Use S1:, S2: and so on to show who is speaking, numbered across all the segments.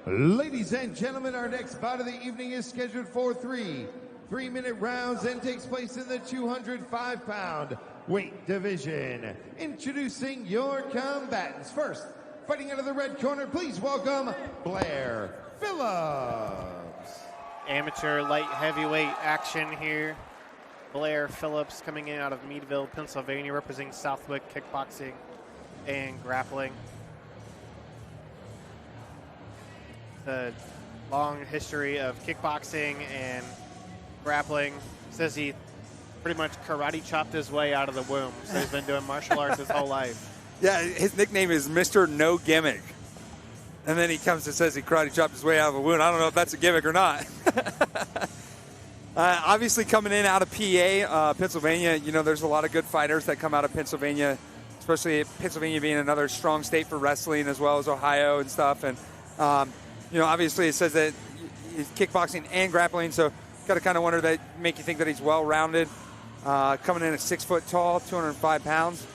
S1: Ladies and gentlemen, our next bout of the evening is scheduled for three-minute rounds and takes place in the 205-pound weight division. Introducing your combatants. First, fighting out of the red corner, please welcome Blair Phillips.
S2: Amateur light heavyweight action here. Blair Phillips coming in out of Meadville, Pennsylvania, representing Southwick kickboxing and grappling. The long history of kickboxing and grappling. Says he pretty much karate chopped his way out of the womb, so he's been doing martial arts his whole life.
S3: Yeah, his nickname is Mr.NoGimmick. And then he comes and says he karate chopped his way out of a wound. I don't know if that's a gimmick or not. Obviously coming in out of PA, Pennsylvania, you know, there's a lot of good fighters that come out of Pennsylvania, especially Pennsylvania being another strong state for wrestling as well as Ohio and stuff. And, you know, obviously it says that he's kickboxing and grappling, so got to kind of wonder that, make you think that he's well-rounded. Coming in at 6 foot tall, 205 pounds.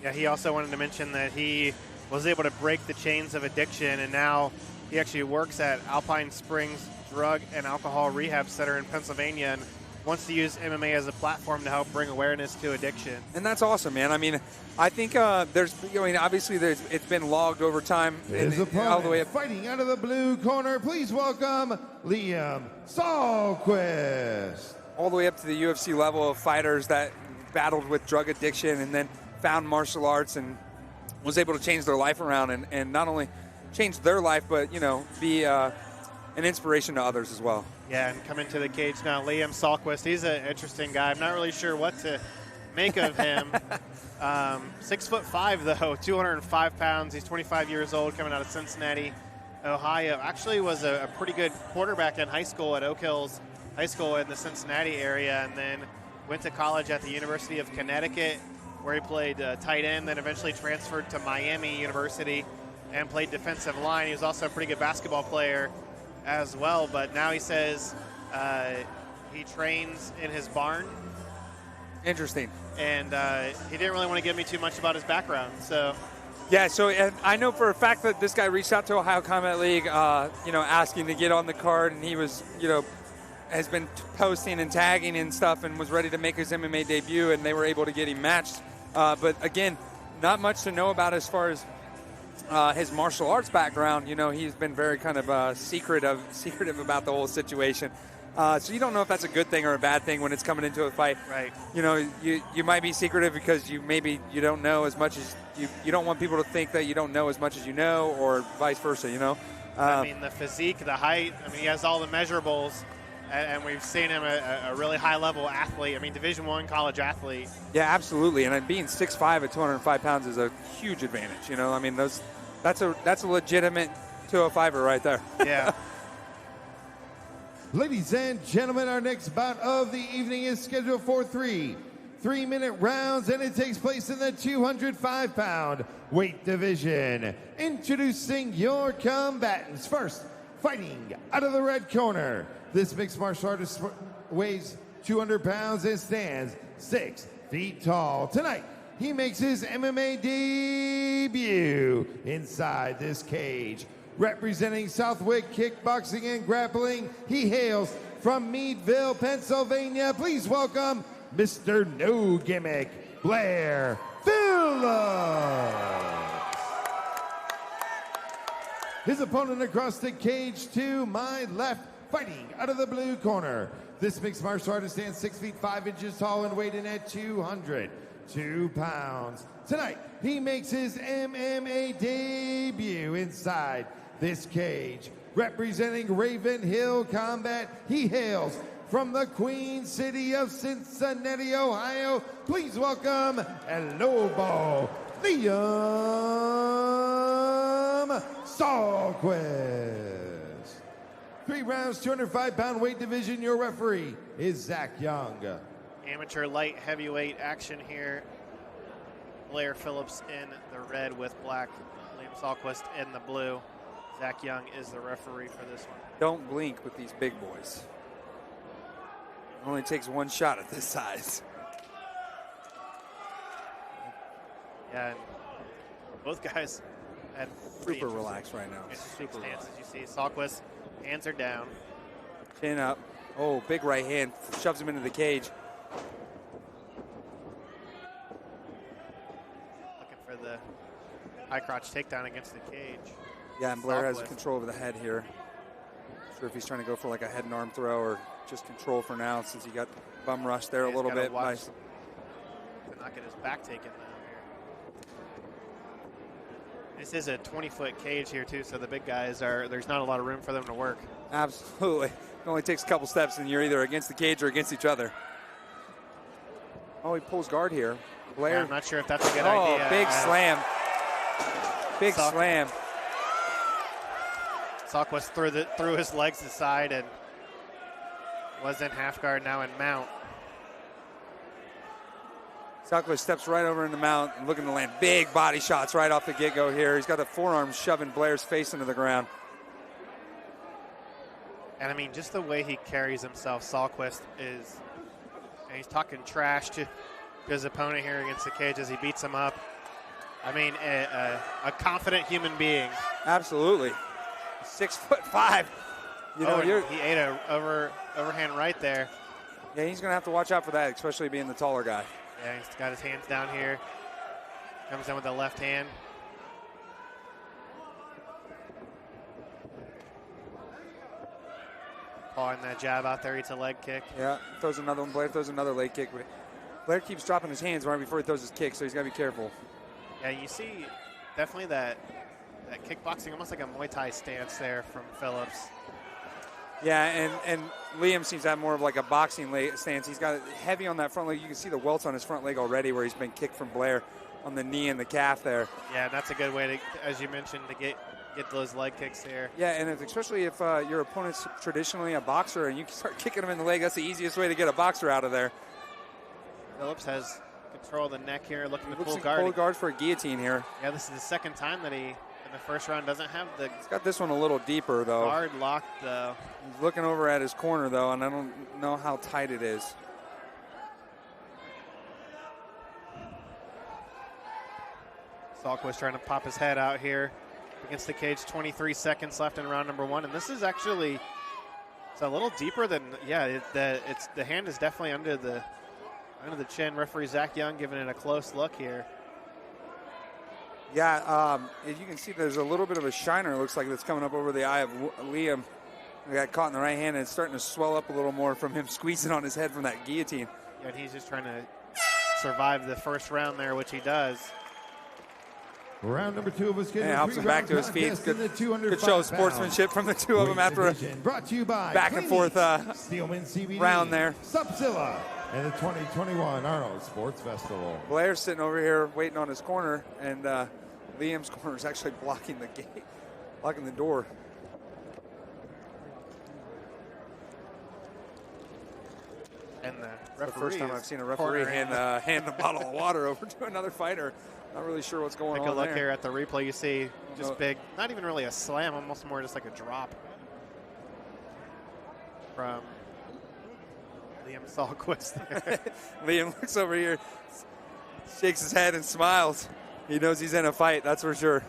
S2: Yeah, he also wanted to mention that he was able to break the chains of addiction, and now he actually works at Alpine Springs Drug and Alcohol Rehab Center in Pennsylvania and wants to use MMA as a platform to help bring awareness to addiction.
S3: And that's awesome, man. I mean, I think obviously it's been logged over time.
S1: His opponent, all the way up. Fighting out of the blue corner, please welcome Liam Sahlquist.
S3: All the way up to the UFC level of fighters that battled with drug addiction and then found martial arts and was able to change their life around and not only change their life, but, you know, be an inspiration to others as well.
S2: Yeah, and coming to the cage now, Liam Sahlquist. He's an interesting guy. I'm not really sure what to make of him. 6'5", though, 205 pounds. He's 25 years old, coming out of Cincinnati, Ohio. Actually was a pretty good quarterback in high school at Oak Hills High School in the Cincinnati area, and then went to college at the University of Connecticut, where he played tight end, then eventually transferred to Miami University and played defensive line. He was also a pretty good basketball player as well, but now he says he trains in his barn.
S3: Interesting.
S2: And he didn't really want to give me too much about his background, so.
S3: Yeah, so and I know for a fact that this guy reached out to Ohio Combat League, you know, asking to get on the card, and he was, you know, has been posting and tagging and stuff and was ready to make his MMA debut, and they were able to get him matched. But again, not much to know about as far as his martial arts background. You know, he's been very kind of secretive about the whole situation. So you don't know if that's a good thing or a bad thing when it's coming into a fight.
S2: Right.
S3: You know, you might be secretive because you don't know as much as you don't want people to think that you don't know as much as you know, or vice versa, you know.
S2: I mean, the physique, the height, I mean, he has all the measurables, and we've seen him a really high-level athlete. I mean, Division I college athlete.
S3: Yeah, absolutely. And being 6'5" at 205 pounds is a huge advantage, you know. I mean, that's a legitimate 205er right there.
S2: Yeah.
S1: Ladies and gentlemen, our next bout of the evening is scheduled for three-minute rounds, and it takes place in the 205-pound weight division. Introducing your combatants. First, fighting out of the red corner, this mixed martial artist weighs 200 pounds and stands 6 feet tall. Tonight, he makes his MMA debut inside this cage. Representing Southwick kickboxing and grappling, he hails from Meadville, Pennsylvania. Please welcome Mr.NoGimmick, Blair Phillips. His opponent across the cage to my left, fighting out of the blue corner. This mixed martial artist stands 6 feet 5 inches tall and weighed in at 202 pounds. Tonight, he makes his MMA debut inside this cage. Representing Raven Hill Combat, he hails from the Queen City of Cincinnati, Ohio. Please welcome El Lobo, Liam Sahlquist. 3 rounds, 205-pound weight division. Your referee is Zach Young.
S2: Amateur light heavyweight action here. Blair Phillips in the red with black. Liam Sahlquist in the blue. Zach Young is the referee for this one.
S3: Don't blink with these big boys. It only takes one shot at this size.
S2: Yeah, and both guys and
S3: Super relaxed right now.
S2: Interesting
S3: Super
S2: stance,
S3: relaxed.
S2: as you see. Salquist, hands are down.
S3: Chin up. Oh, big right hand. Shoves him into the cage.
S2: Looking for the high crotch takedown against the cage.
S3: Yeah, and Blair has
S2: Salquist.
S3: control over the head here. Not sure if he's trying to go for like a head and arm throw or just control for now, since he got bum rushed there a little bit.
S2: To not get his back taken down here. This is a 20-foot cage here too, so the big guys there's not a lot of room for them to work.
S3: Absolutely. It only takes a couple steps and you're either against the cage or against each other. Oh, he pulls guard here. Blair.
S2: Yeah, I'm not sure if that's a good idea.
S3: Oh, big slam. Big slam.
S2: Salquist threw his legs aside and was in half guard, now in mount.
S3: Southwick steps right over in the mount and looking to land big body shots right off the get-go here. He's got the forearm shoving Blair's face into the ground.
S2: And I mean, just the way he carries himself, Salquist is, and he's talking trash to his opponent here against the cage as he beats him up. I mean, a confident human being.
S3: Absolutely. 6'5". You know,
S2: he ate a overhand right there.
S3: Yeah, he's going to have to watch out for that, especially being the taller guy.
S2: Yeah, he's got his hands down here. Comes in with the left hand. Pawing that jab out there, eats a leg kick.
S3: Yeah, throws another one. Blair throws another leg kick. Blair keeps dropping his hands right before he throws his kick, so he's got to be careful.
S2: Yeah, you see definitely that kickboxing, almost like a Muay Thai stance there from Phillips.
S3: Yeah, and Liam seems to have more of like a boxing stance. He's got it heavy on that front leg. You can see the welts on his front leg already where he's been kicked from Blair on the knee and the calf there.
S2: Yeah, and that's a good way to, as you mentioned, to get those leg kicks there.
S3: Yeah, and especially if your opponent's traditionally a boxer and you start kicking him in the leg, that's the easiest way to get a boxer out of there.
S2: Phillips has control of the neck here, looking to
S3: Looks
S2: pull
S3: like
S2: guard.
S3: pull guard for a guillotine here.
S2: Yeah, this is the second time that he, in the first round, doesn't have the
S3: He's got this one a little deeper, though.
S2: guard locked, though.
S3: He's looking over at his corner, though, and I don't know how tight it is.
S2: Salquist trying to pop his head out here against the cage. 23 seconds left in round number one, and this is actually, it's a little deeper than, yeah, the hand is definitely under the chin. Referee Zach Young giving it a close look here.
S3: Yeah, as you can see, there's a little bit of a shiner, it looks like, that's coming up over the eye of Liam. He got caught in the right hand, and it's starting to swell up a little more from him squeezing on his head from that guillotine.
S2: Yeah, and he's just trying to survive the first round there, which he does.
S1: Round number two of us getting
S3: helps him back to his feet. Good show of sportsmanship from the two of them after a
S1: brought to you by
S3: back and forth
S1: Steelman CBD,
S3: round there.
S1: Subzilla, and the 2021 Arnold Sports Festival.
S3: Blair's sitting over here waiting on his corner, and Liam's corner is actually blocking the gate, blocking the door.
S2: And the
S3: It's the
S2: referee
S3: first time I've seen a referee hand a bottle of water over to another fighter. Not really sure what's going on
S2: Take a look
S3: there.
S2: here at the replay. You see just big, not even really a slam, almost more just like a drop from Liam Salquist.
S3: Liam looks over here, shakes his head and smiles. He knows he's in a fight, that's for sure.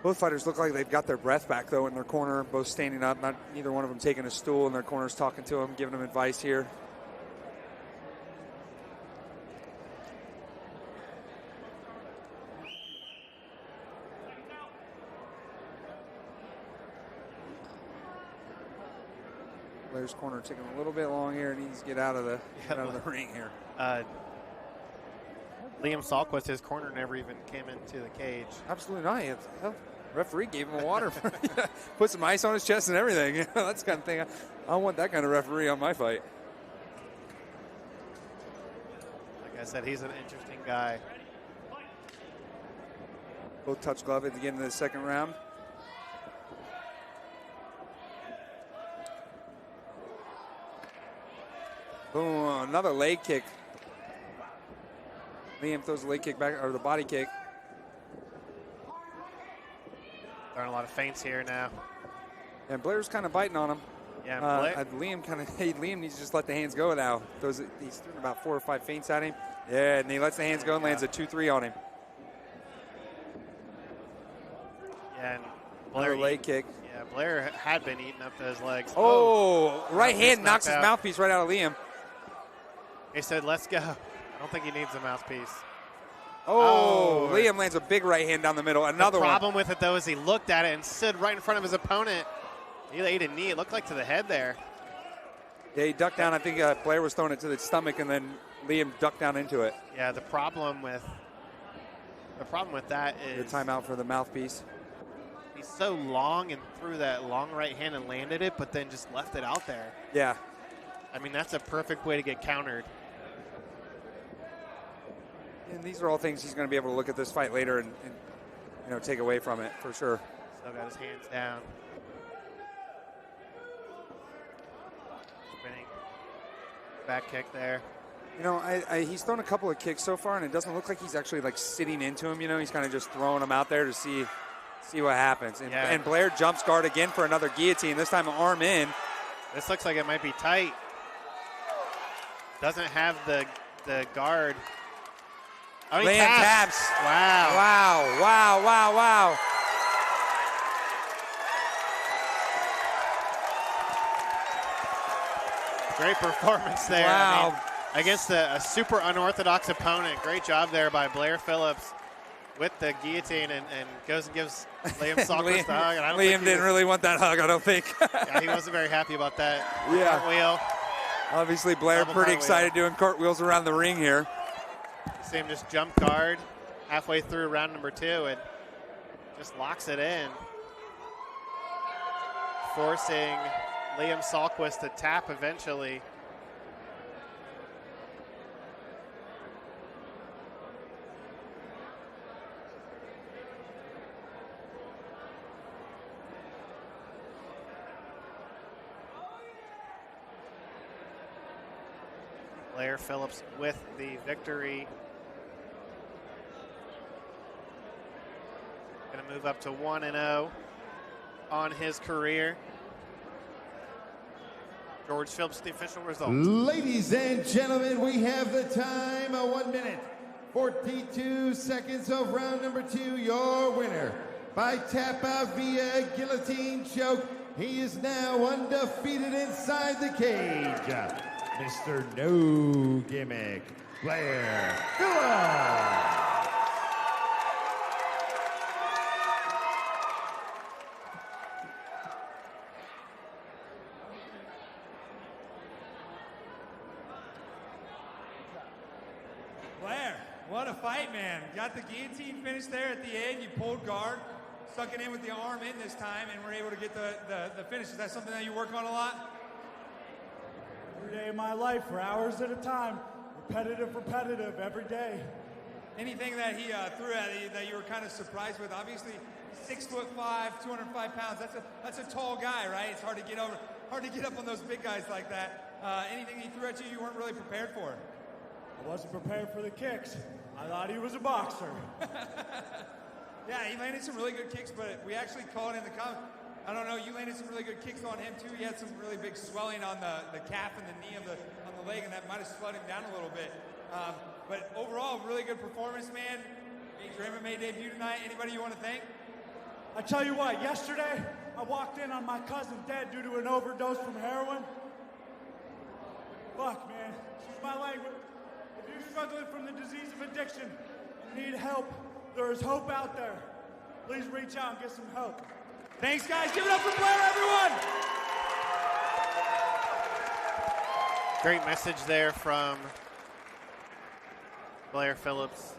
S3: Both fighters look like they've got their breath back, though, in their corner, both standing up. Neither one of them taking a stool in their corners, talking to him, giving him advice here. Blair's corner taking a little bit long here. Needs to get out of the ring here.
S2: Liam Salquist, his corner never even came into the cage.
S3: Absolutely not. Hell, referee gave him a water. Put some ice on his chest and everything. That's the kind of thing. I want that kind of referee on my fight.
S2: Like I said, he's an interesting guy.
S3: Both touch glove at the beginning of the second round. Boom, another leg kick. Liam throws the leg kick back, or the body kick.
S2: Throwing a lot of feints here now.
S3: And Blair's kind of biting on him.
S2: Yeah,
S3: Liam needs to just let the hands go now. He's throwing about 4 or 5 feints at him. Yeah, and he lets the hands go and lands a 2-3 on him.
S2: Yeah, and Blair
S3: leg kick.
S2: Yeah, Blair had been eating up those legs.
S3: Oh, right hand knocks his mouthpiece right out of Liam.
S2: He said, let's go. I don't think he needs a mouthpiece.
S3: Oh, Liam lands a big right hand down the middle. Another one.
S2: The problem with it, though, is he looked at it and stood right in front of his opponent. He ate a knee. It looked like to the head there.
S3: Yeah, he ducked down. I think Blair was throwing it to the stomach, and then Liam ducked down into it.
S2: Yeah, the problem with that is
S3: the timeout for the mouthpiece.
S2: He's so long and threw that long right hand and landed it, but then just left it out there.
S3: Yeah.
S2: I mean, that's a perfect way to get countered.
S3: And these are all things he's going to be able to look at this fight later and take away from it for sure.
S2: Still got his hands down. Spinning back kick there.
S3: He's thrown a couple of kicks so far, and it doesn't look like he's actually like sitting into him. He's kind of just throwing them out there to see what happens. And Blair jumps guard again for another guillotine. This time arm in.
S2: This looks like it might be tight. Doesn't have the guard. Oh,
S3: Land taps.
S2: Wow.
S3: Wow, wow, wow, wow.
S2: Great performance there.
S3: Wow.
S2: Against a super unorthodox opponent. Great job there by Blair Phillips with the guillotine and goes and gives Liam Salquist the hug. And
S3: Liam didn't really want that hug, I don't think.
S2: Yeah, he wasn't very happy about that.
S3: Yeah.
S2: Cartwheel.
S3: Obviously, Blair pretty excited doing cartwheels around the ring here.
S2: You see him just jump guard halfway through round number 2 and just locks it in, forcing Liam Salquist to tap eventually. Blair Phillips with the victory. Going to move up to 1-0 on his career. George Phillips, the official results.
S1: Ladies and gentlemen, we have the time, 1 minute, 42 seconds of round number 2. Your winner by tap out via guillotine choke. He is now undefeated inside the cage. Mr. No Gimmick, Blair Phillips.
S4: Blair, what a fight, man. Got the guillotine finish there at the end. You pulled guard, stuck it in with the arm in this time, and were able to get the finish. Is that something that you work on a lot?
S5: Every day of my life, for hours at a time. Repetitive, every day.
S4: Anything that he threw at you that you were kind of surprised with? Obviously, 6'5", 205 pounds. That's a tall guy, right? It's hard to get up on those big guys like that. Anything he threw at you weren't really prepared for?
S5: I wasn't prepared for the kicks. I thought he was a boxer.
S4: Yeah, he landed some really good kicks, but we actually called in the comment. I don't know, you landed some really good kicks on him too. He had some really big swelling on the calf and the knee on the leg, and that might have slowed him down a little bit. But overall, really good performance, man. Made your MMA debut tonight. Anybody you want to thank?
S5: I tell you what, yesterday I walked in on my cousin dead due to an overdose from heroin. Fuck, man, excuse my language. If you're struggling from the disease of addiction and need help, there is hope out there. Please reach out and get some help.
S4: Thanks, guys. Give it up for Blair, everyone.
S2: Great message there from Blair Phillips.